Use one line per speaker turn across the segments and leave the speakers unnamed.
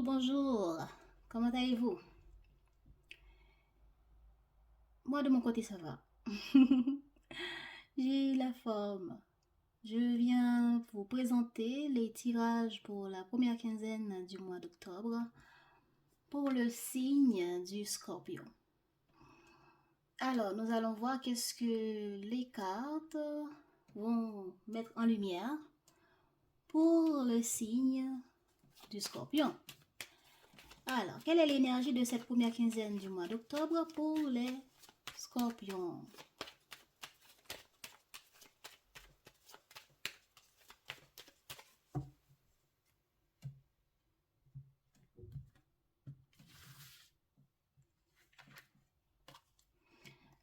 Bonjour, bonjour. Comment allez-vous? Moi, de mon côté, ça va. J'ai la forme. Je viens vous présenter les tirages pour la première quinzaine du mois d'octobre pour le signe du Scorpion. Alors, nous allons voir qu'est-ce que les cartes vont mettre en lumière pour le signe du Scorpion. Alors, quelle est l'énergie de cette première quinzaine du mois d'octobre pour les Scorpions?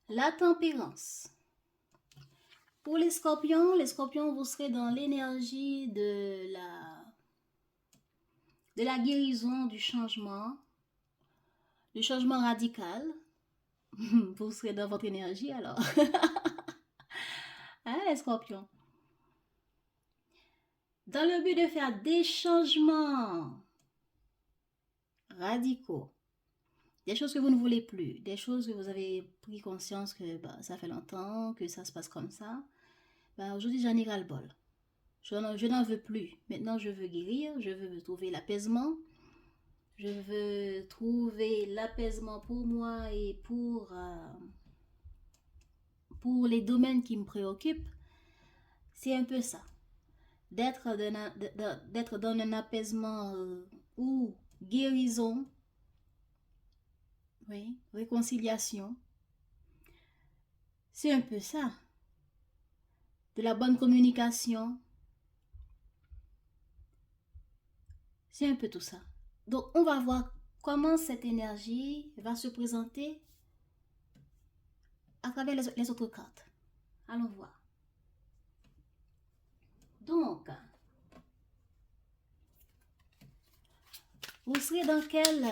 La tempérance. Pour les scorpions, vous serez dans l'énergie de la guérison, du changement radical. Vous serez dans votre énergie alors. Hein, les scorpions? Dans le but de faire des changements radicaux, des choses que vous ne voulez plus, des choses que vous avez pris conscience que ça fait longtemps que ça se passe comme ça. Aujourd'hui, j'en ai ras-le-bol. Je n'en veux plus. Maintenant, je veux guérir, je veux trouver l'apaisement. Je veux trouver l'apaisement pour moi et pour les domaines qui me préoccupent. C'est un peu ça. D'être dans un apaisement ou guérison, oui, réconciliation. C'est un peu ça. De la bonne communication. C'est un peu tout ça. Donc, on va voir comment cette énergie va se présenter à travers les autres cartes. Allons voir. Donc, vous serez dans quelles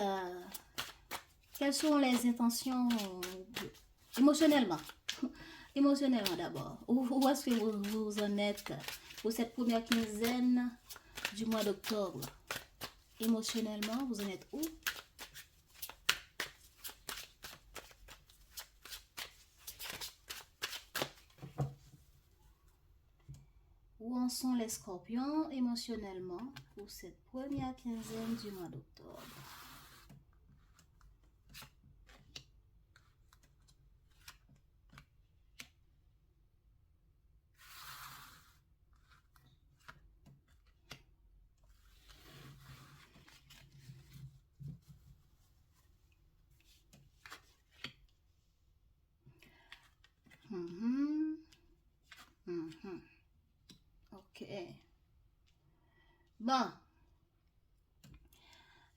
sont les intentions émotionnellement? Émotionnellement d'abord. Où est-ce que vous en êtes pour cette première quinzaine du mois d'octobre? Émotionnellement, vous en êtes où? Où en sont les scorpions émotionnellement pour cette première quinzaine du mois d'octobre? Ok. Bon.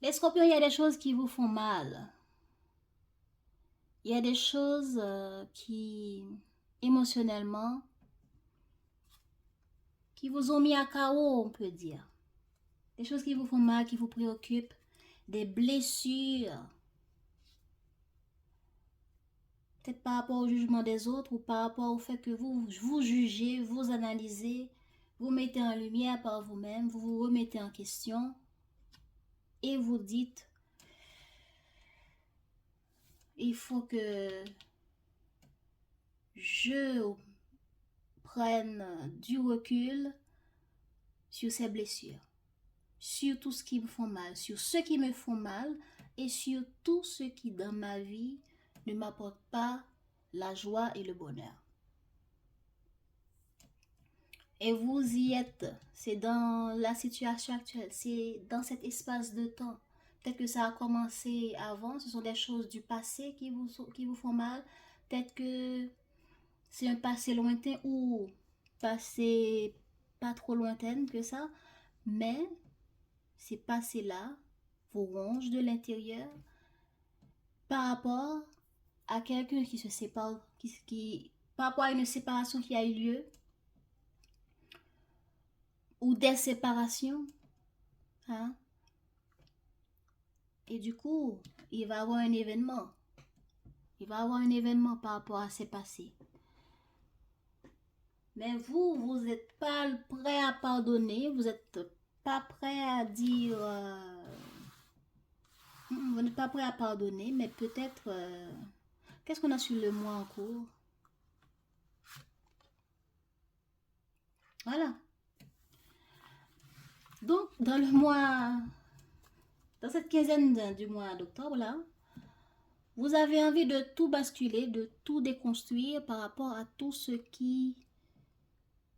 Les scorpions, il y a des choses qui vous font mal. Il y a des choses qui, émotionnellement, qui vous ont mis à KO, on peut dire. Des choses qui vous font mal, qui vous préoccupent. Des blessures. Peut-être par rapport au jugement des autres ou par rapport au fait que vous jugez, vous analysez, vous mettez en lumière par vous-même, vous vous remettez en question et vous dites, il faut que je prenne du recul sur ces blessures, sur tout ce qui me font mal, sur ceux qui me font mal et sur tout ce qui dans ma vie ne m'apporte pas la joie et le bonheur. Et vous y êtes, c'est dans la situation actuelle, c'est dans cet espace de temps. Peut-être que ça a commencé avant, ce sont des choses du passé qui vous font mal. Peut-être que c'est un passé lointain ou passé pas trop lointain que ça. Mais ces passés-là vous rongent de l'intérieur par rapport à quelqu'un qui se sépare, par rapport à une séparation qui a eu lieu ou des séparations. Hein? Et du coup, il va y avoir un événement. Il va y avoir un événement par rapport à ces passés. Mais vous n'êtes pas prêt à pardonner. Vous n'êtes pas prêt à dire Vous n'êtes pas prêt à pardonner, mais peut-être... qu'est-ce qu'on a sur le mois en cours? Voilà. Donc, dans le mois... Dans cette quinzaine du mois d'octobre, là, vous avez envie de tout basculer, de tout déconstruire par rapport à tout ce qui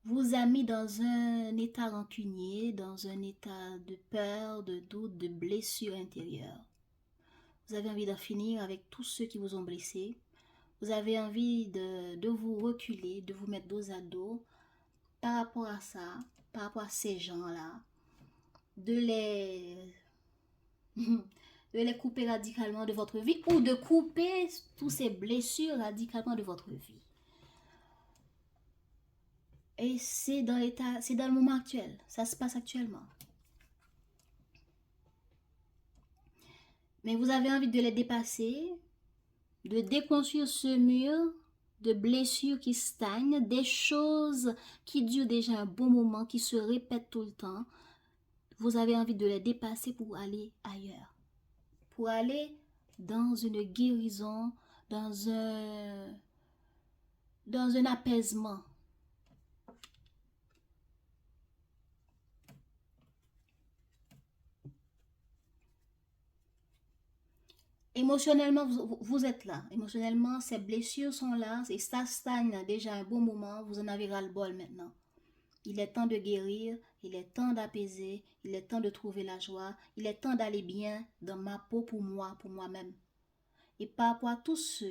vous a mis dans un état rancunier, dans un état de peur, de doute, de blessure intérieure. Vous avez envie d'en finir avec tous ceux qui vous ont blessé. Vous avez envie de vous reculer, de vous mettre dos à dos par rapport à ça, par rapport à ces gens-là, de les couper radicalement de votre vie ou de couper toutes ces blessures radicalement de votre vie. Et c'est dans l'état, c'est dans le moment actuel, ça se passe actuellement. Mais vous avez envie de les dépasser, de déconstruire ce mur de blessures qui stagnent, des choses qui durent déjà un bon moment, qui se répètent tout le temps. Vous avez envie de les dépasser pour aller ailleurs, pour aller dans une guérison, dans un apaisement. Émotionnellement, vous êtes là. Émotionnellement, ces blessures sont là et ça stagne déjà un bon moment. Vous en avez ras-le-bol maintenant. Il est temps de guérir, il est temps d'apaiser, il est temps de trouver la joie, il est temps d'aller bien dans ma peau pour moi, pour moi-même. Et par rapport à tous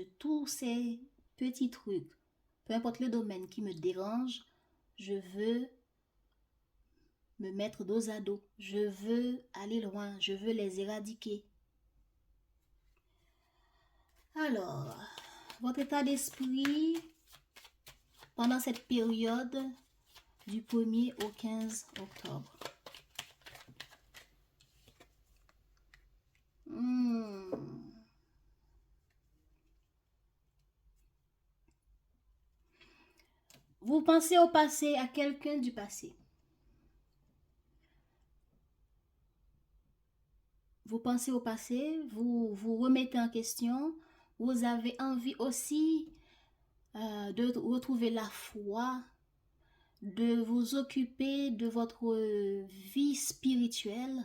ces petits trucs, peu importe le domaine qui me dérange, je veux me mettre dos à dos. Je veux aller loin, je veux les éradiquer. Alors, votre état d'esprit pendant cette période du 1er au 15 octobre. Vous pensez au passé, à quelqu'un du passé. Vous pensez au passé, vous vous remettez en question, vous avez envie aussi de retrouver la foi, de vous occuper de votre vie spirituelle,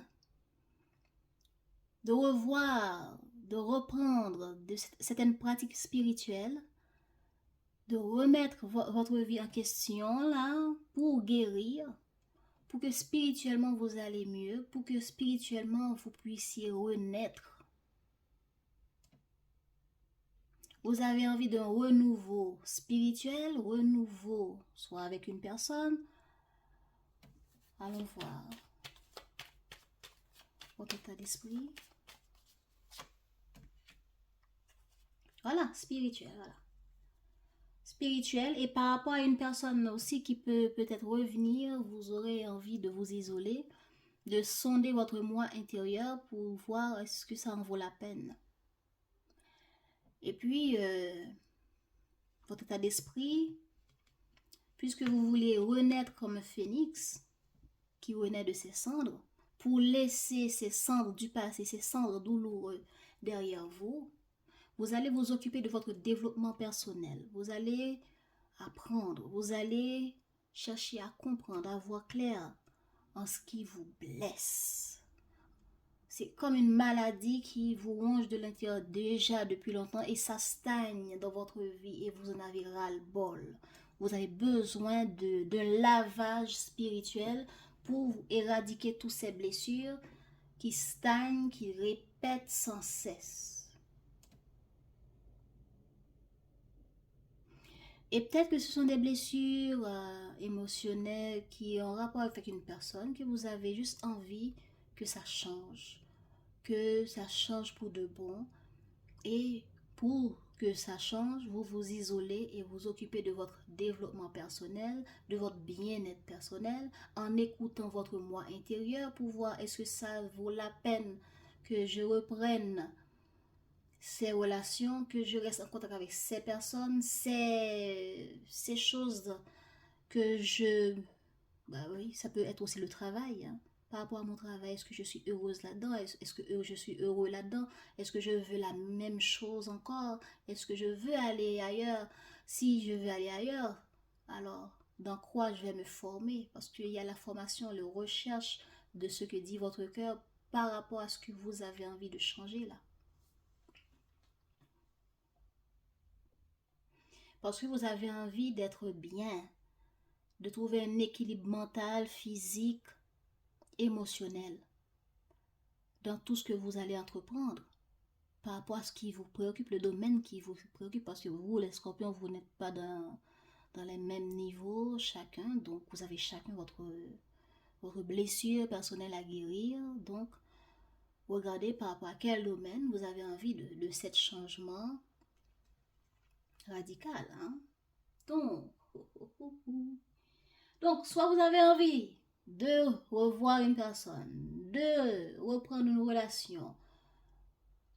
de revoir, de reprendre de certaines pratiques spirituelles, de remettre votre vie en question là pour guérir, pour que spirituellement vous allez mieux, pour que spirituellement vous puissiez renaître. Vous avez envie d'un renouveau spirituel, renouveau, soit avec une personne. Allons voir votre état d'esprit. Voilà, spirituel, voilà. Spirituel, et par rapport à une personne aussi qui peut peut-être revenir, vous aurez envie de vous isoler, de sonder votre moi intérieur pour voir est-ce que ça en vaut la peine. Et puis, votre état d'esprit, puisque vous voulez renaître comme un phénix qui renaît de ses cendres, pour laisser ces cendres du passé, ces cendres douloureuses derrière vous, vous allez vous occuper de votre développement personnel. Vous allez apprendre, vous allez chercher à comprendre, à voir clair en ce qui vous blesse. C'est comme une maladie qui vous ronge de l'intérieur déjà depuis longtemps et ça stagne dans votre vie et vous en avez ras-le-bol. Vous avez besoin d'un lavage spirituel pour éradiquer toutes ces blessures qui stagnent, qui répètent sans cesse. Et peut-être que ce sont des blessures émotionnelles qui ont rapport avec une personne, que vous avez juste envie que ça change pour de bon. Et pour que ça change, vous vous isolez et vous occupez de votre développement personnel, de votre bien-être personnel, en écoutant votre moi intérieur pour voir est-ce que ça vaut la peine que je reprenne ces relations, que je reste en contact avec ces personnes, ces choses que je... Bah oui, ça peut être aussi le travail. Hein. par rapport à mon travail? Est-ce que je suis heureuse là-dedans? Est-ce que je suis heureux là-dedans? Est-ce que je veux la même chose encore? Est-ce que je veux aller ailleurs? Si je veux aller ailleurs, alors dans quoi je vais me former? Parce qu'il y a la formation, la recherche de ce que dit votre cœur par rapport à ce que vous avez envie de changer là. Parce que vous avez envie d'être bien, de trouver un équilibre mental, physique, émotionnel dans tout ce que vous allez entreprendre par rapport à ce qui vous préoccupe, le domaine qui vous préoccupe, parce que vous, les scorpions, vous n'êtes pas dans les mêmes niveaux chacun, donc vous avez chacun votre blessure personnelle à guérir, donc regardez par rapport à quel domaine vous avez envie de cet changement radical. Hein? Donc, soit vous avez envie de revoir une personne, de reprendre une relation,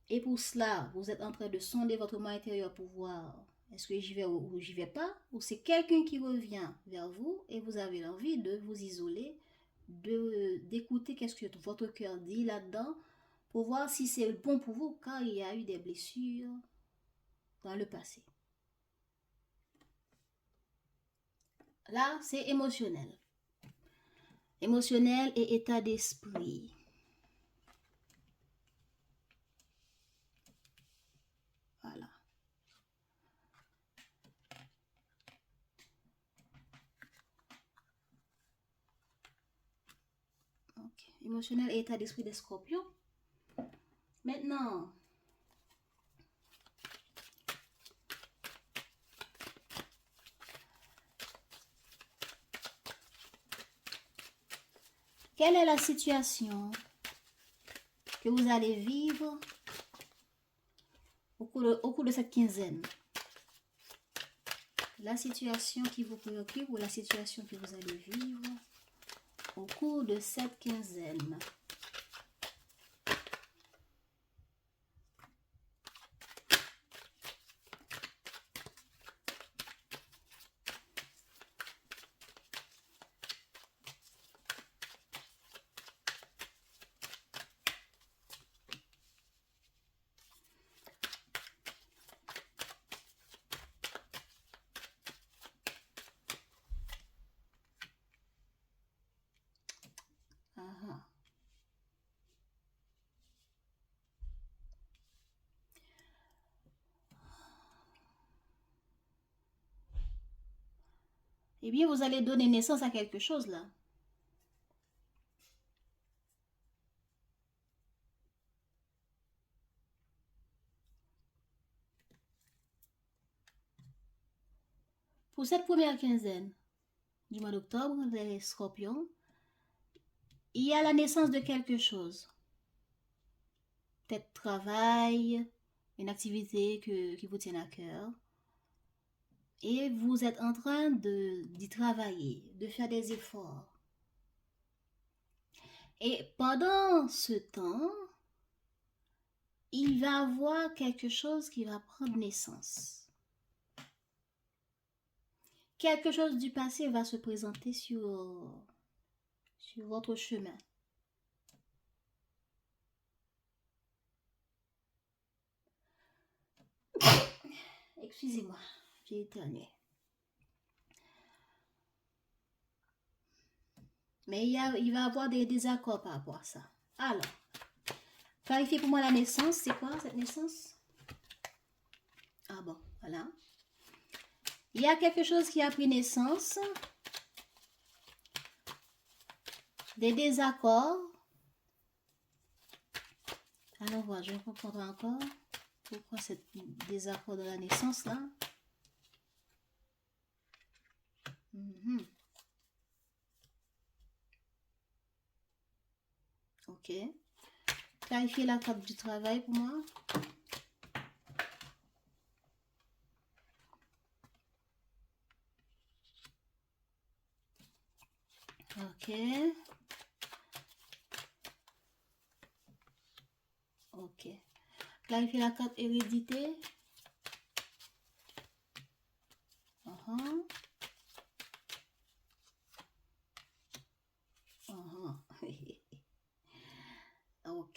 et pour cela, vous êtes en train de sonder votre monde intérieur pour voir est-ce que j'y vais ou j'y vais pas, ou c'est quelqu'un qui revient vers vous et vous avez envie de vous isoler, d'écouter qu'est-ce que votre cœur dit là-dedans pour voir si c'est bon pour vous car il y a eu des blessures dans le passé. Là, c'est émotionnel. Émotionnel et état d'esprit. Voilà. Okay. Émotionnel et état d'esprit des scorpions. Maintenant, quelle est la situation que vous allez vivre au cours de cette quinzaine? La situation qui vous préoccupe ou la situation que vous allez vivre au cours de cette quinzaine. Aha. Eh bien, vous allez donner naissance à quelque chose là. Pour cette première quinzaine du mois d'octobre, les scorpions, il y a la naissance de quelque chose. Peut-être travail, une activité qui vous tient à cœur. Et vous êtes en train d'y travailler, de faire des efforts. Et pendant ce temps, il va y avoir quelque chose qui va prendre naissance. Quelque chose du passé va se présenter sur votre chemin. Excusez-moi, j'ai éternué. Mais il va y avoir des désaccords par rapport à ça. Alors, clarifiez pour moi la naissance. C'est quoi cette naissance? Ah bon, voilà. Il y a quelque chose qui a pris naissance. Des désaccords. Allons voir, je ne comprends pas encore. Pourquoi ce désaccord de la naissance là? Ok. Clarifiez la carte du travail pour moi. Ok. Ok. Clarifiez la carte hérédité.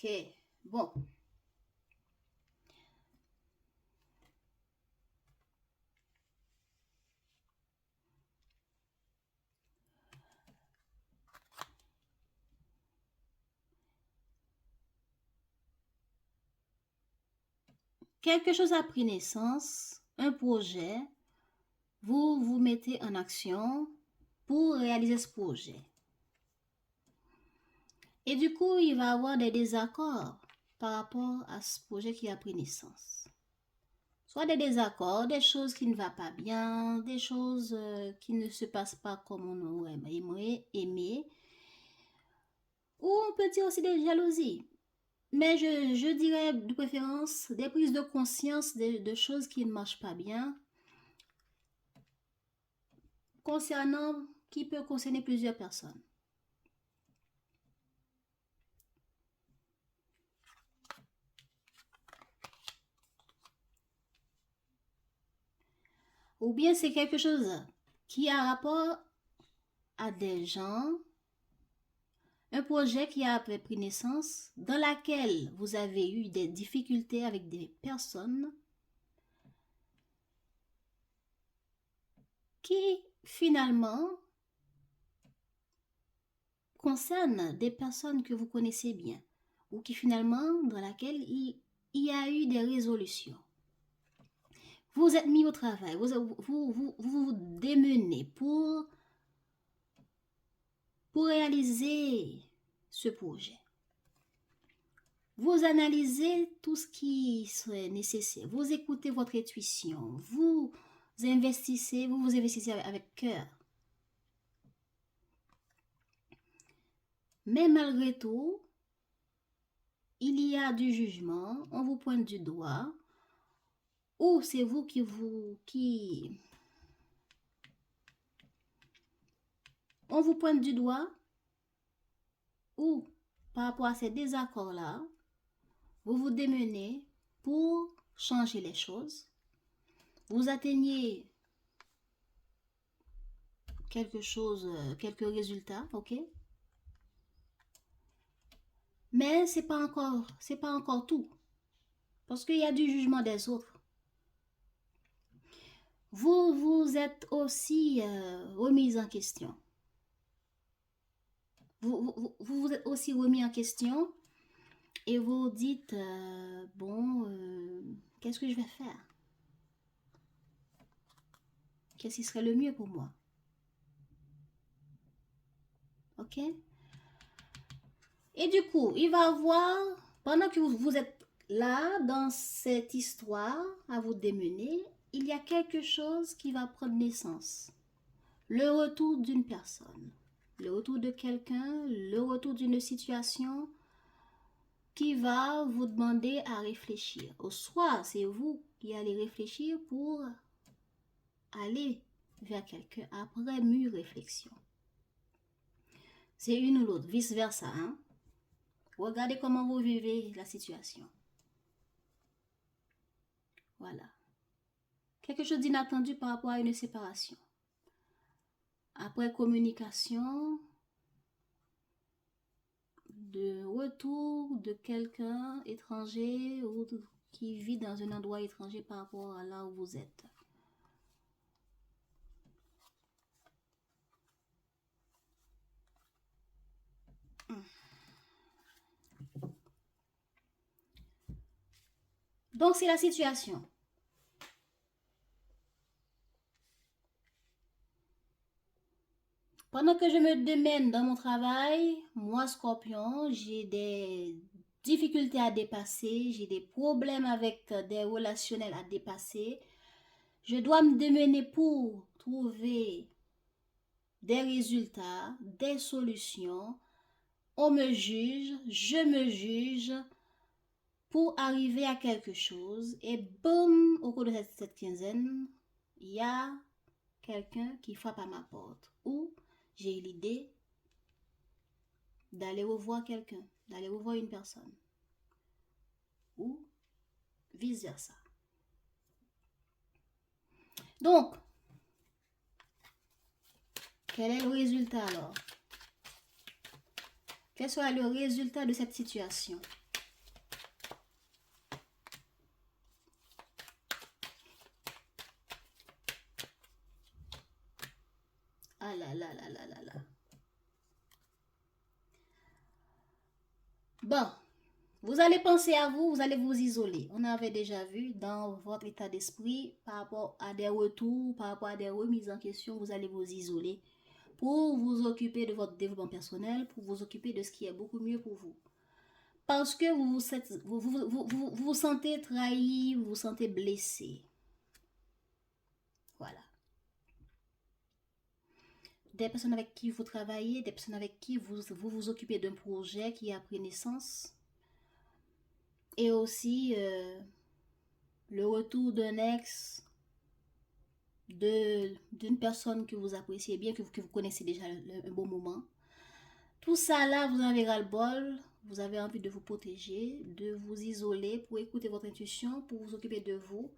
Ok, bon. Quelque chose a pris naissance, un projet, vous vous mettez en action pour réaliser ce projet. Et du coup, il va y avoir des désaccords par rapport à ce projet qui a pris naissance. Soit des désaccords, des choses qui ne vont pas bien, des choses qui ne se passent pas comme on aurait aimé, ou on peut dire aussi des jalousies. Mais je dirais de préférence des prises de conscience de choses qui ne marchent pas bien, qui peut concerner plusieurs personnes. Ou bien c'est quelque chose qui a rapport à des gens, un projet qui a pris naissance, dans laquelle vous avez eu des difficultés avec des personnes qui finalement concernent des personnes que vous connaissez bien ou qui finalement dans laquelle il y a eu des résolutions. Vous êtes mis au travail, vous démenez pour réaliser ce projet. Vous analysez tout ce qui serait nécessaire. Vous écoutez votre intuition. Vous investissez avec cœur. Mais malgré tout, il y a du jugement. On vous pointe du doigt. Ou c'est vous on vous pointe du doigt. Ou par rapport à ces désaccords-là, vous vous démenez pour changer les choses. Vous atteignez quelques résultats, ok? Mais c'est pas encore tout. Parce qu'il y a du jugement des autres. Vous êtes aussi remis en question. Vous êtes aussi remis en question et vous dites, qu'est-ce que je vais faire? Qu'est-ce qui serait le mieux pour moi? Ok? Et du coup, il va avoir, pendant que vous êtes là, dans cette histoire à vous démener, il y a quelque chose qui va prendre naissance. Le retour d'une personne, le retour de quelqu'un, le retour d'une situation qui va vous demander à réfléchir. Ou soit c'est vous qui allez réfléchir pour aller vers quelqu'un après mûre réflexion. C'est une ou l'autre, vice versa. Hein? Regardez comment vous vivez la situation. Voilà. Quelque chose d'inattendu par rapport à une séparation. Après communication, de retour de quelqu'un étranger ou qui vit dans un endroit étranger par rapport à là où vous êtes. Donc c'est la situation. Pendant que je me démène dans mon travail, moi Scorpion, j'ai des difficultés à dépasser, j'ai des problèmes avec des relationnels à dépasser. Je dois me démener pour trouver des résultats, des solutions. On me juge, je me juge pour arriver à quelque chose. Et boum, au cours de cette quinzaine, il y a quelqu'un qui frappe à ma porte. Ou j'ai eu l'idée d'aller revoir quelqu'un, d'aller revoir une personne. Ou vice versa. Donc, quel est le résultat alors? Quel sera le résultat de cette situation? Ah là là là là là là. Bon, vous allez penser à vous, vous allez vous isoler. On avait déjà vu dans votre état d'esprit par rapport à des retours, par rapport à des remises en question, vous allez vous isoler pour vous occuper de votre développement personnel, pour vous occuper de ce qui est beaucoup mieux pour vous. Parce que vous vous sentez trahi, vous vous sentez blessé. Voilà. Des personnes avec qui vous travaillez, des personnes avec qui vous occupez d'un projet qui a pris naissance. Et aussi le retour d'un ex, d'une personne que vous appréciez bien, que vous connaissez déjà un bon moment. Tout ça là, vous en avez ras-le-bol, vous avez envie de vous protéger, de vous isoler pour écouter votre intuition, pour vous occuper de vous,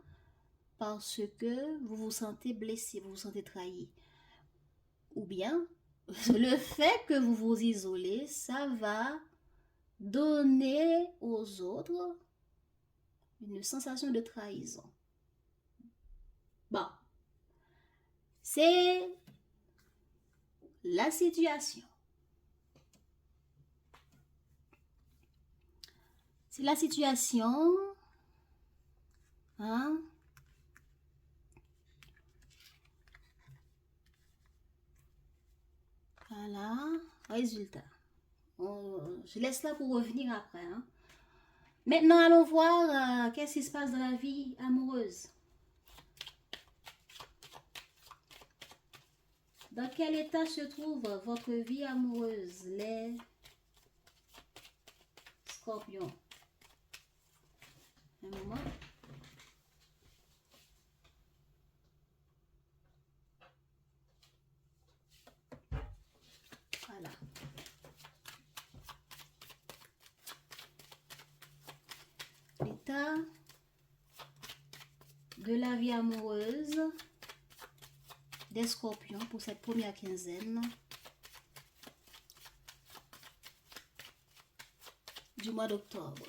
parce que vous vous sentez blessé, vous vous sentez trahi. Ou bien, le fait que vous vous isolez, ça va donner aux autres une sensation de trahison. Bon, c'est la situation. C'est la situation. Hein? Voilà, résultat. Je laisse là pour revenir après. Hein? Maintenant, allons voir qu'est-ce qui se passe dans la vie amoureuse. Dans quel état se trouve votre vie amoureuse, les scorpions? Un moment. Voilà. L'état de la vie amoureuse des scorpions pour cette première quinzaine du mois d'octobre.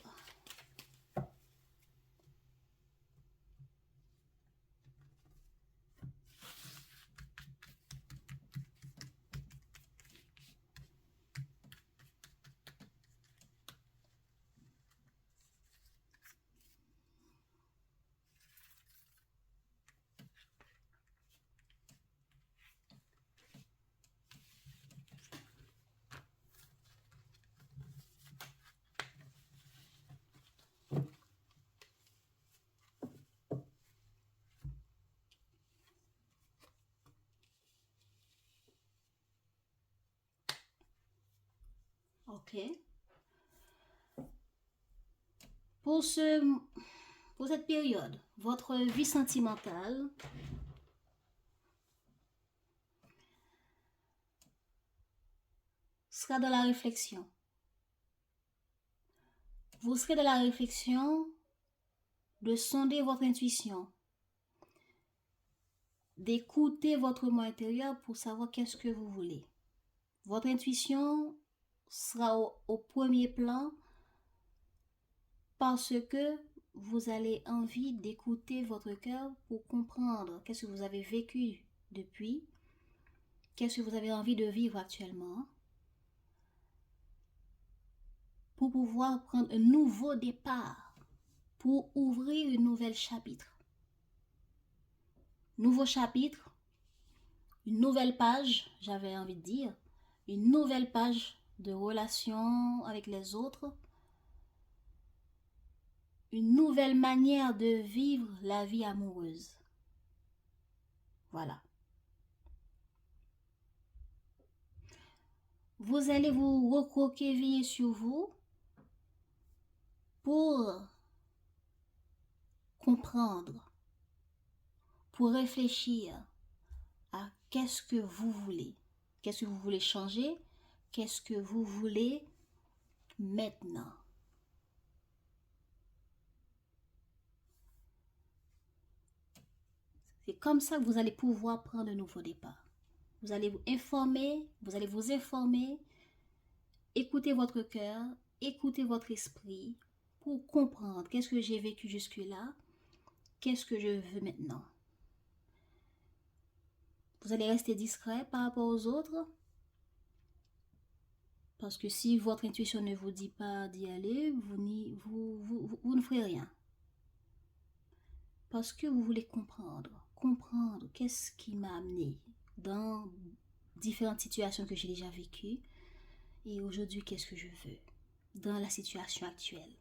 Ok. Pour cette période, votre vie sentimentale sera dans la réflexion. Vous serez dans la réflexion de sonder votre intuition, d'écouter votre moi intérieur pour savoir qu'est-ce que vous voulez. Votre intuition sera au premier plan parce que vous avez envie d'écouter votre cœur pour comprendre qu'est-ce que vous avez vécu depuis, qu'est-ce que vous avez envie de vivre actuellement, pour pouvoir prendre un nouveau départ, pour ouvrir un nouvel chapitre. Nouveau chapitre, une nouvelle page, j'avais envie de dire, une nouvelle page de relation avec les autres, une nouvelle manière de vivre la vie amoureuse. Voilà. Vous allez vous recroqueviller sur vous pour comprendre, pour réfléchir à qu'est-ce que vous voulez. Qu'est-ce que vous voulez changer? Qu'est-ce que vous voulez maintenant? C'est comme ça que vous allez pouvoir prendre un nouveau départ. Vous allez vous informer, écoutez votre cœur, écoutez votre esprit pour comprendre qu'est-ce que j'ai vécu jusque-là, qu'est-ce que je veux maintenant. Vous allez rester discret par rapport aux autres. Parce que si votre intuition ne vous dit pas d'y aller, vous ne ferez rien. Parce que vous voulez comprendre qu'est-ce qui m'a amené dans différentes situations que j'ai déjà vécues. Et aujourd'hui, qu'est-ce que je veux dans la situation actuelle.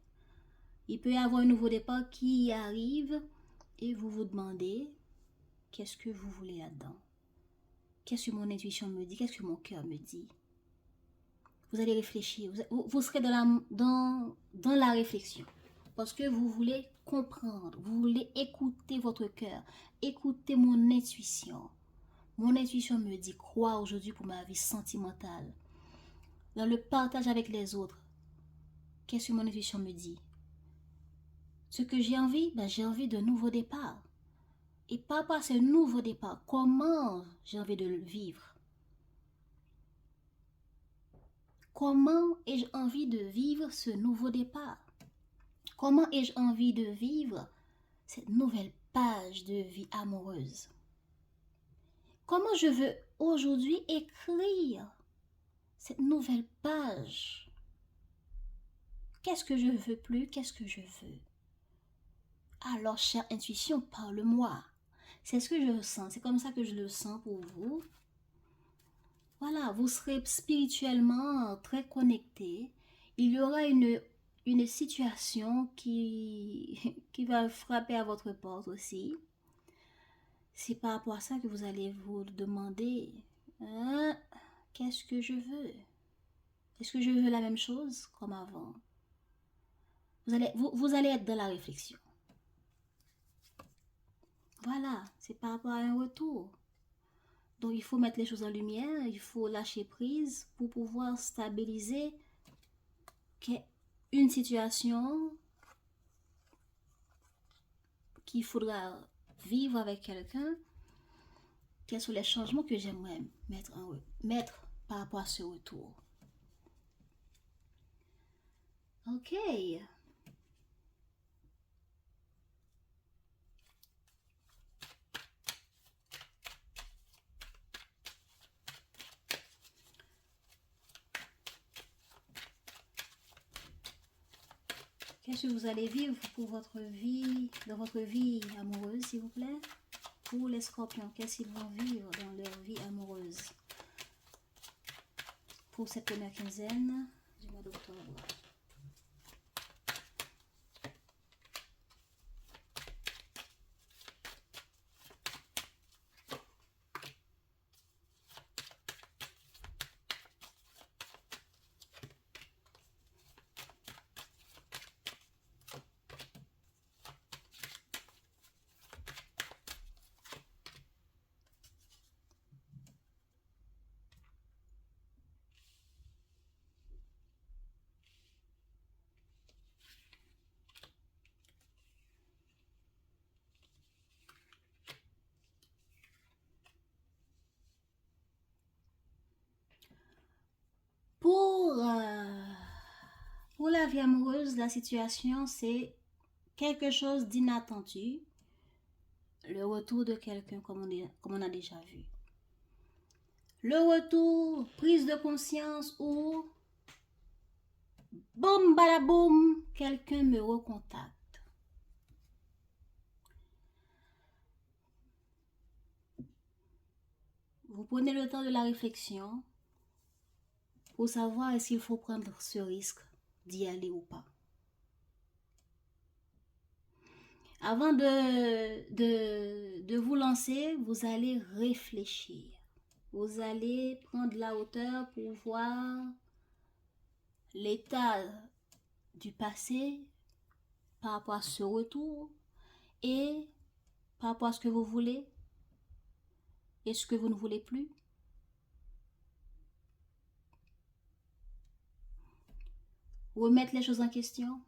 Il peut y avoir un nouveau départ qui arrive et vous vous demandez qu'est-ce que vous voulez là-dedans. Qu'est-ce que mon intuition me dit, qu'est-ce que mon cœur me dit. Vous allez réfléchir, vous serez dans la réflexion. Parce que vous voulez comprendre, vous voulez écouter votre cœur, écouter mon intuition. Mon intuition me dit quoi aujourd'hui pour ma vie sentimentale. Dans le partage avec les autres, qu'est-ce que mon intuition me dit? Ce que j'ai envie, j'ai envie d'un nouveau départ. Et par rapport à ce nouveau départ, comment j'ai envie de le vivre? Comment ai-je envie de vivre ce nouveau départ? Comment ai-je envie de vivre cette nouvelle page de vie amoureuse? Comment je veux aujourd'hui écrire cette nouvelle page? Qu'est-ce que je veux plus? Qu'est-ce que je veux? Alors, chère intuition, parle-moi. C'est ce que je sens. C'est comme ça que je le sens pour vous. Voilà, vous serez spirituellement très connecté. Il y aura une situation qui va frapper à votre porte aussi. C'est par rapport à ça que vous allez vous demander, hein, qu'est-ce que je veux? Est-ce que je veux la même chose comme avant? Vous allez être dans la réflexion. Voilà, c'est par rapport à un retour. Donc, il faut mettre les choses en lumière, il faut lâcher prise pour pouvoir stabiliser une situation qu'il faudra vivre avec quelqu'un. Quels sont les changements que j'aimerais mettre par rapport à ce retour? Ok. Qu'est-ce que vous allez vivre pour votre vie, dans votre vie amoureuse, s'il vous plaît? Pour les scorpions, qu'est-ce qu'ils vont vivre dans leur vie amoureuse pour cette première quinzaine du mois d'octobre? Pour la vie amoureuse, la situation, c'est quelque chose d'inattendu. Le retour de quelqu'un comme on a déjà vu. Le retour, prise de conscience ou boum balaboum, quelqu'un me recontacte. Vous prenez le temps de la réflexion pour savoir est-ce qu'il faut prendre ce risque d'y aller ou pas. Avant de vous lancer, vous allez réfléchir. Vous allez prendre la hauteur pour voir l'état du passé par rapport à ce retour et par rapport à ce que vous voulez et ce que vous ne voulez plus. Remettre les choses en question.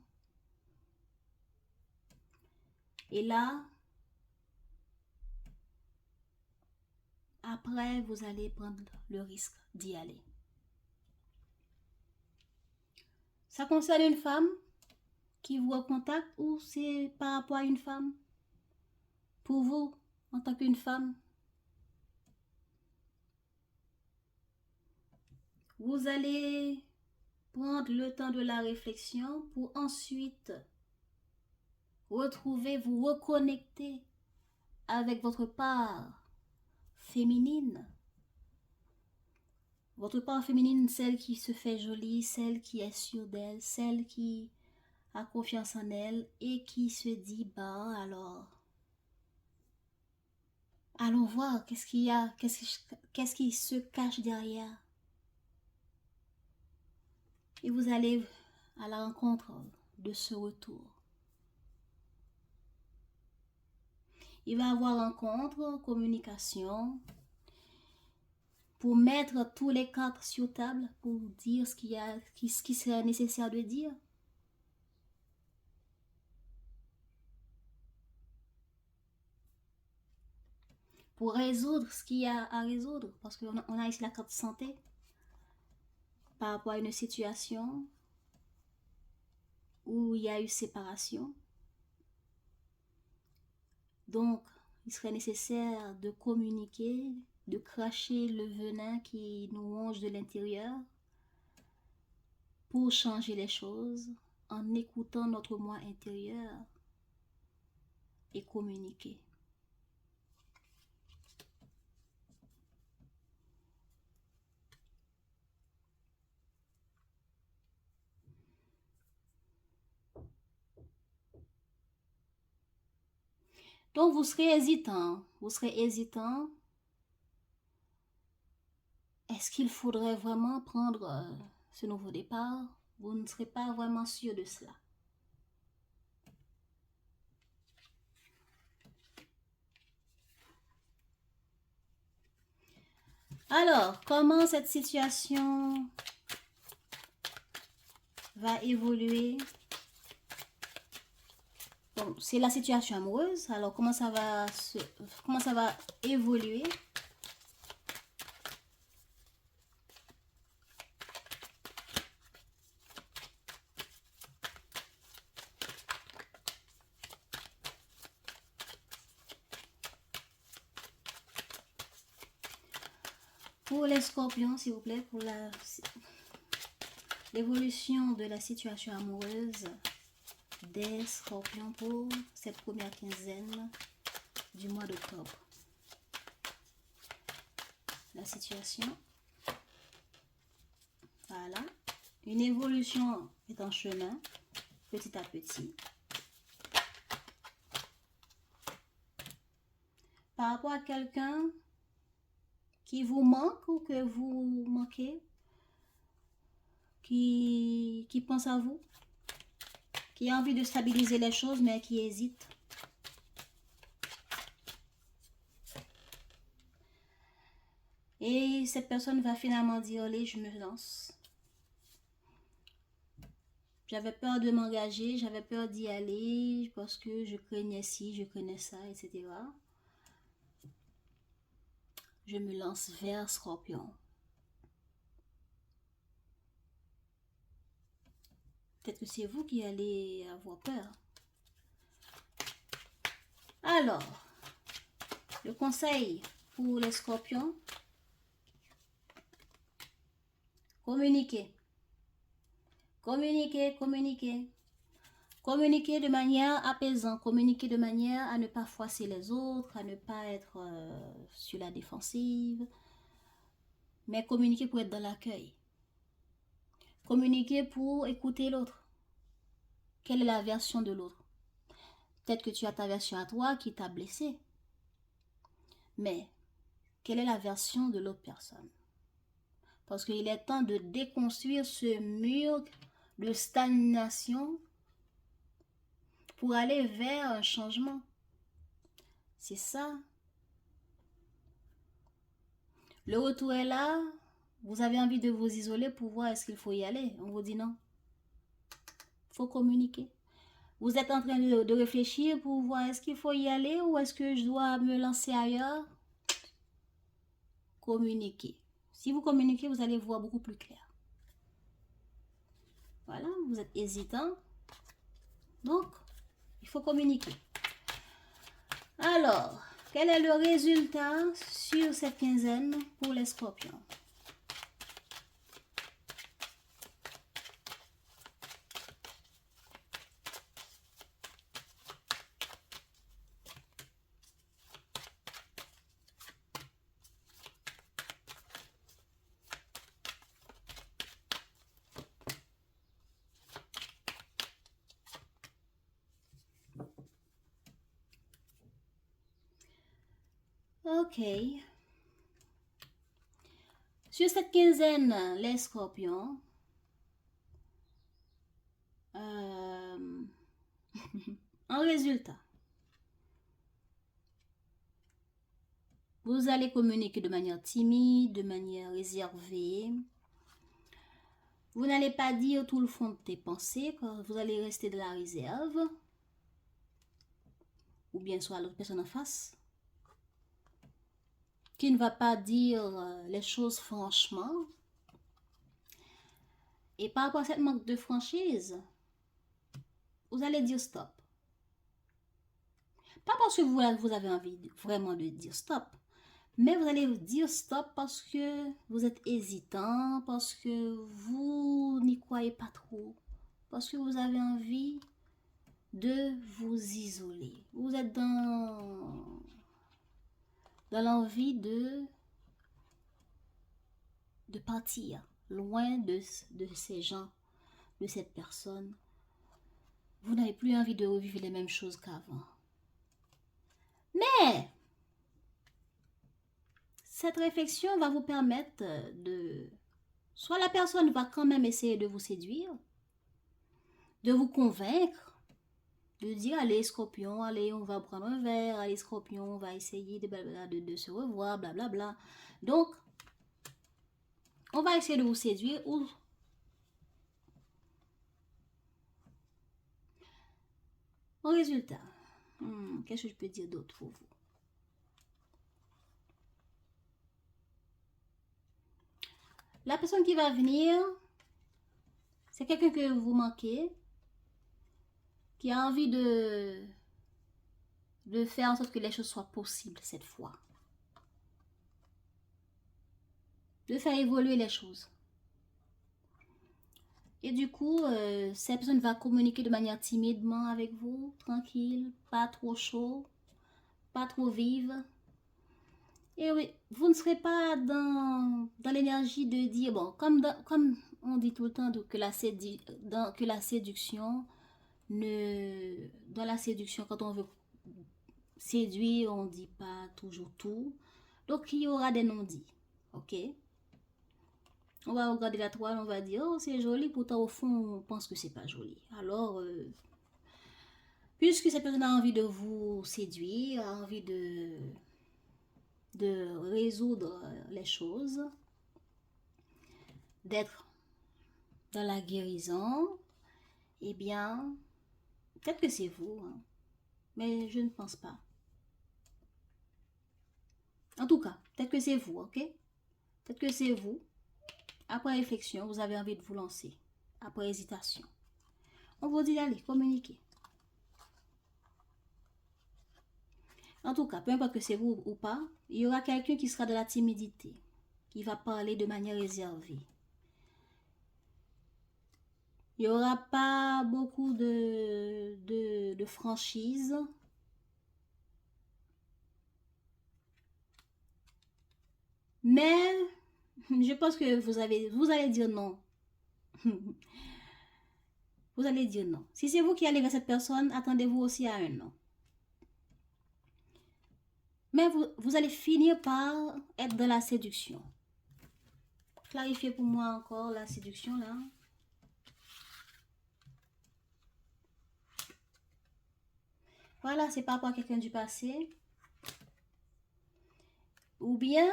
Et là, après, vous allez prendre le risque d'y aller. Ça concerne une femme qui vous recontacte ou c'est par rapport à une femme? Pour vous, en tant qu'une femme, Vous allez prendre le temps de la réflexion pour ensuite retrouver, vous reconnecter avec votre part féminine. Votre part féminine, celle qui se fait jolie, celle qui est sûre d'elle, celle qui a confiance en elle et qui se dit, bah alors, allons voir qu'est-ce qu'il y a, qu'est-ce qui se cache derrière. Et vous allez à la rencontre de ce retour. Il va y avoir rencontre, communication, pour mettre tous les cartes sur table, pour dire ce qui serait nécessaire de dire. Pour résoudre ce qu'il y a à résoudre, parce qu'on a ici la carte santé, par rapport à une situation où il y a eu séparation. Donc, il serait nécessaire de communiquer, de cracher le venin qui nous ronge de l'intérieur pour changer les choses en écoutant notre moi intérieur et communiquer. Donc, vous serez hésitant. Est-ce qu'il faudrait vraiment prendre ce nouveau départ? Vous ne serez pas vraiment sûr de cela. Alors, comment cette situation va évoluer? Bon, c'est la situation amoureuse. Alors, comment ça va évoluer? Pour les scorpions, s'il vous plaît, pour l'évolution de la situation amoureuse des scorpions pour cette première quinzaine du mois d'octobre. La situation, voilà, une évolution est en chemin, petit à petit. Par rapport à quelqu'un qui vous manque ou que vous manquez, qui pense à vous, qui a envie de stabiliser les choses mais qui hésite. Et cette personne va finalement dire, allez, je me lance. J'avais peur de m'engager, j'avais peur d'y aller parce que je craignais ci, je craignais ça, etc. Je me lance vers Scorpion. Peut-être que c'est vous qui allez avoir peur. Alors, le conseil pour les Scorpions, communiquez. Communiquez, communiquez. Communiquer de manière apaisante, communiquer de manière à ne pas froisser les autres, à ne pas être sur la défensive, mais communiquer pour être dans l'accueil. Communiquer pour écouter l'autre. Quelle est la version de l'autre? Peut-être que tu as ta version à toi qui t'a blessé, mais quelle est la version de l'autre personne? Parce qu'il est temps de déconstruire ce mur de stagnation pour aller vers un changement. C'est ça. Le retour est là. Vous avez envie de vous isoler pour voir est-ce qu'il faut y aller. On vous dit non. Il faut communiquer. Vous êtes en train de réfléchir pour voir est-ce qu'il faut y aller ou est-ce que je dois me lancer ailleurs. Communiquer. Si vous communiquez, vous allez voir beaucoup plus clair. Voilà, vous êtes hésitant. Donc, il faut communiquer. Alors, quel est le résultat sur cette quinzaine pour les scorpions? Ok. Sur cette quinzaine, les scorpions, en résultat, vous allez communiquer de manière timide, de manière réservée. Vous n'allez pas dire tout le fond de tes pensées, quand vous allez rester de la réserve. Ou bien soit l'autre personne en face, qui ne va pas dire les choses franchement. Et par rapport à cette manque de franchise, vous allez dire stop. Pas parce que vous avez envie vraiment de dire stop, mais vous allez dire stop parce que vous êtes hésitant, parce que vous n'y croyez pas trop, parce que vous avez envie de vous isoler. Vous êtes dans l'envie de partir loin de ces gens, de cette personne. Vous n'avez plus envie de revivre les mêmes choses qu'avant. Mais cette réflexion va vous permettre de... Soit la personne va quand même essayer de vous séduire, de vous convaincre, de dire allez scorpion, allez on va prendre un verre, allez scorpion, on va essayer de se revoir, blablabla. Donc, on va essayer de vous séduire ou... En résultat, qu'est-ce que je peux dire d'autre pour vous? La personne qui va venir, c'est quelqu'un que vous manquez, qui a envie de faire en sorte que les choses soient possibles cette fois. De faire évoluer les choses. Et du coup, cette personne va communiquer de manière timidement avec vous, tranquille, pas trop chaud, pas trop vive. Et oui, vous ne serez pas dans l'énergie de dire, bon, comme on dit tout le temps que la séduction, dans la séduction, quand on veut séduire, on ne dit pas toujours tout. Donc, il y aura des non-dits, ok? On va regarder la toile, on va dire, oh, c'est joli, pourtant au fond, on pense que c'est pas joli. Alors, puisque cette personne a envie de vous séduire, a envie de résoudre les choses, d'être dans la guérison, eh bien, peut-être que c'est vous, hein, mais je ne pense pas. En tout cas, peut-être que c'est vous, ok? Peut-être que c'est vous. Après réflexion, vous avez envie de vous lancer. Après hésitation. On vous dit d'aller communiquer. En tout cas, peu importe que c'est vous ou pas, il y aura quelqu'un qui sera de la timidité, qui va parler de manière réservée. Il n'y aura pas beaucoup de franchise. Mais je pense que vous allez dire non. Vous allez dire non. Si c'est vous qui allez vers cette personne, attendez-vous aussi à un non. Mais vous allez finir par être dans la séduction. Clarifiez pour moi encore la séduction là. Voilà, c'est par rapport à quelqu'un du passé. Ou bien,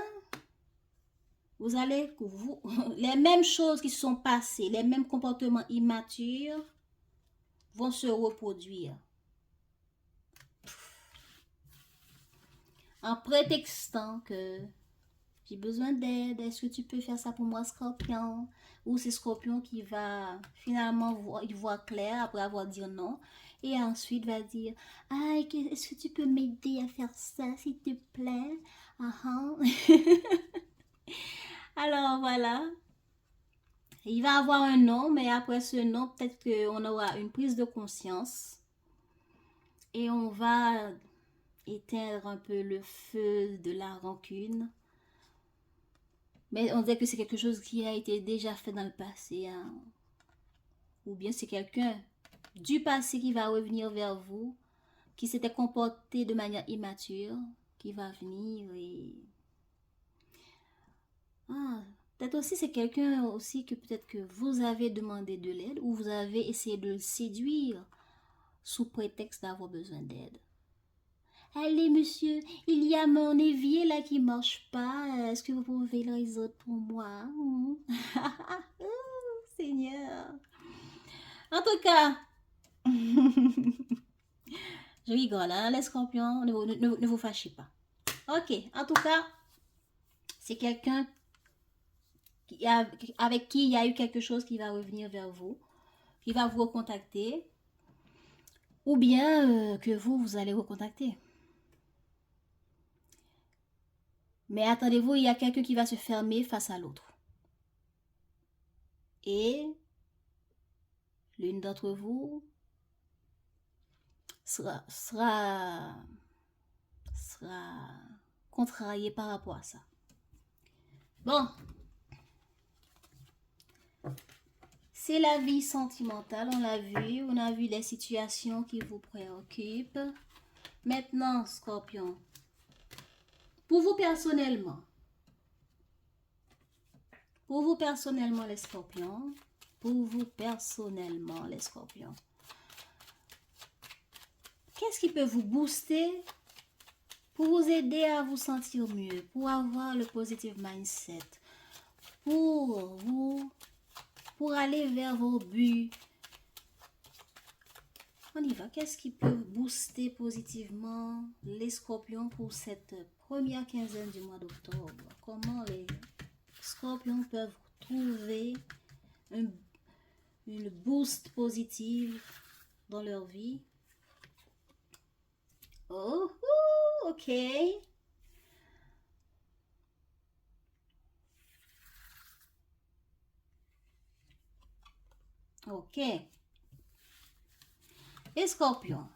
vous allez, les mêmes choses qui se sont passées, les mêmes comportements immatures vont se reproduire. En prétextant que j'ai besoin d'aide, est-ce que tu peux faire ça pour moi, Scorpion? Ou c'est Scorpion qui va finalement voir clair après avoir dit non. Et ensuite va dire, ah, est-ce que tu peux m'aider à faire ça, s'il te plaît? Alors voilà. Il va avoir un non, mais après ce non, peut-être qu'on aura une prise de conscience. Et on va éteindre un peu le feu de la rancune. Mais on dirait que c'est quelque chose qui a été déjà fait dans le passé. Hein. Ou bien c'est quelqu'un du passé qui va revenir vers vous, qui s'était comporté de manière immature, qui va venir et... peut-être aussi c'est quelqu'un aussi que peut-être que vous avez demandé de l'aide ou vous avez essayé de le séduire sous prétexte d'avoir besoin d'aide. Allez monsieur, il y a mon évier là qui marche pas. Est-ce que vous pouvez le résoudre pour moi? Oh, Seigneur. En tout cas, je rigole, hein, les scorpions, ne vous fâchez pas. Ok, en tout cas, c'est quelqu'un avec qui il y a eu quelque chose qui va revenir vers vous, qui va vous recontacter, ou bien que vous allez recontacter. Mais attendez-vous, il y a quelqu'un qui va se fermer face à l'autre. Et l'une d'entre vous sera contrariée par rapport à ça. Bon. C'est la vie sentimentale, on l'a vu. On a vu les situations qui vous préoccupent. Maintenant, Scorpion, pour vous personnellement, les Scorpions, qu'est-ce qui peut vous booster pour vous aider à vous sentir mieux, pour avoir le positive mindset, pour aller vers vos buts? On y va. Qu'est-ce qui peut booster positivement les Scorpions pour cette première quinzaine du mois d'octobre? Comment les Scorpions peuvent trouver une boost positive dans leur vie? Oh, ok. Ok. Les Scorpions,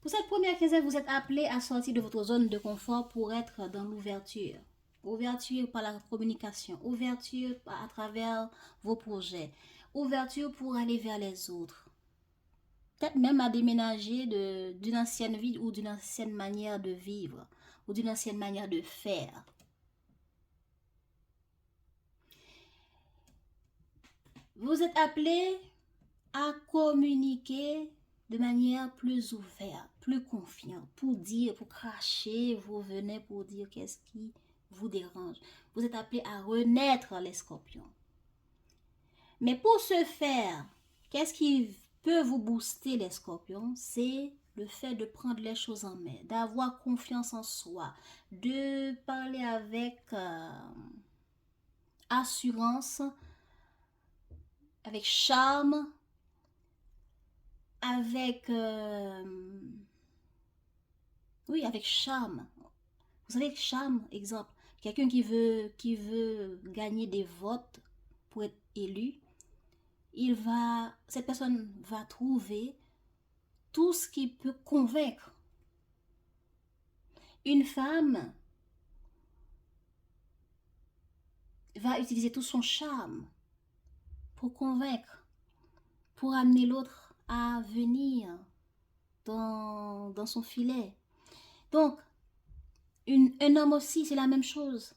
pour cette première quinzaine, vous êtes appelés à sortir de votre zone de confort pour être dans l'ouverture. Ouverture par la communication, ouverture à travers vos projets, ouverture pour aller vers les autres. Peut-être même à déménager d'une ancienne vie ou d'une ancienne manière de vivre ou d'une ancienne manière de faire. Vous êtes appelés à communiquer de manière plus ouverte, plus confiante, pour dire, pour cracher, vous venez pour dire qu'est-ce qui vous dérange. Vous êtes appelés à renaître, les Scorpions. Mais pour ce faire, qu'est-ce qui peut vous booster, les Scorpions? C'est le fait de prendre les choses en main, d'avoir confiance en soi, de parler avec assurance, avec charme, avec avec charme. Vous savez, charme, exemple, quelqu'un qui veut gagner des votes pour être élu, cette personne va trouver tout ce qui peut convaincre. Une femme va utiliser tout son charme pour convaincre, pour amener l'autre à venir dans son filet. Donc, un homme aussi, c'est la même chose.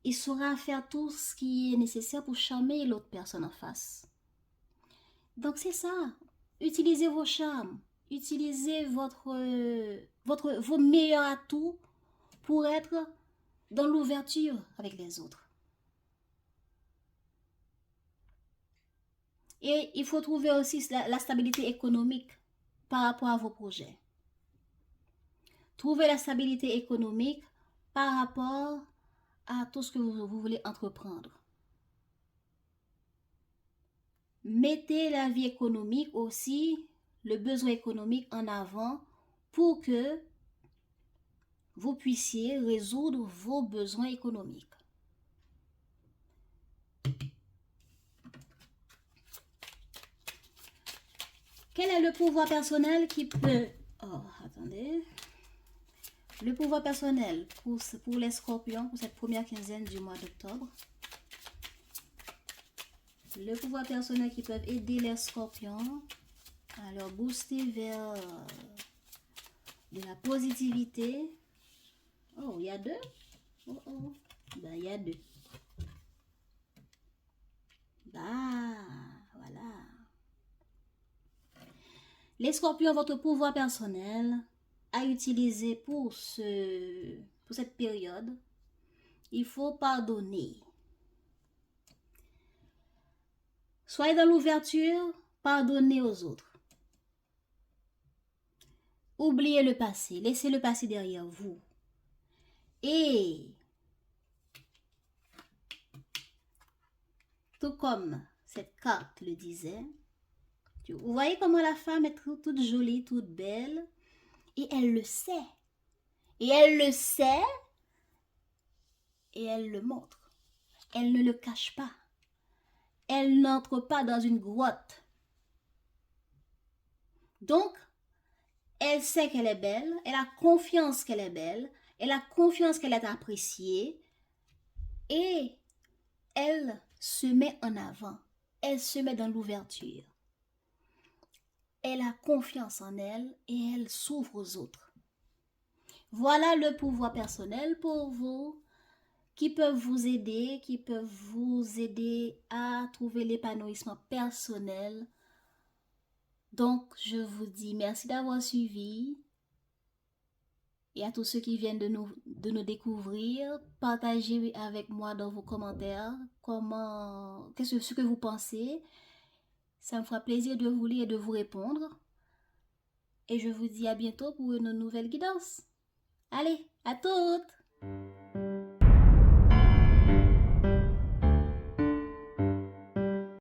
Il saura faire tout ce qui est nécessaire pour charmer l'autre personne en face. Donc, c'est ça. Utilisez vos charmes. Utilisez vos meilleurs atouts pour être dans l'ouverture avec les autres. Et il faut trouver aussi la stabilité économique par rapport à vos projets. Trouvez la stabilité économique par rapport à tout ce que vous voulez entreprendre. Mettez la vie économique aussi, le besoin économique en avant pour que vous puissiez résoudre vos besoins économiques. Quel est le pouvoir personnel qui peut... Oh, attendez. Le pouvoir personnel pour les Scorpions, pour cette première quinzaine du mois d'octobre. Le pouvoir personnel qui peut aider les Scorpions à leur booster vers de la positivité. Oh, il y a 2. Oh, oh. Ben, il y a 2. Bah, voilà. Les scorpions, votre pouvoir personnel à utiliser pour cette période, il faut pardonner. Soyez dans l'ouverture, pardonnez aux autres. Oubliez le passé, laissez le passé derrière vous. Et, tout comme cette carte le disait, vous voyez comment la femme est toute jolie, toute belle, et elle le sait. Et elle le sait, et elle le montre. Elle ne le cache pas. Elle n'entre pas dans une grotte. Donc, elle sait qu'elle est belle, elle a confiance qu'elle est belle, elle a confiance qu'elle est appréciée, et elle se met en avant, elle se met dans l'ouverture. Elle a confiance en elle et elle s'ouvre aux autres. Voilà le pouvoir personnel pour vous qui peuvent vous aider à trouver l'épanouissement personnel. Donc, je vous dis merci d'avoir suivi. Et à tous ceux qui viennent de nous découvrir, partagez avec moi dans vos commentaires ce que vous pensez. Ça me fera plaisir de vous lire et de vous répondre. Et je vous dis à bientôt pour une nouvelle guidance. Allez, à toutes!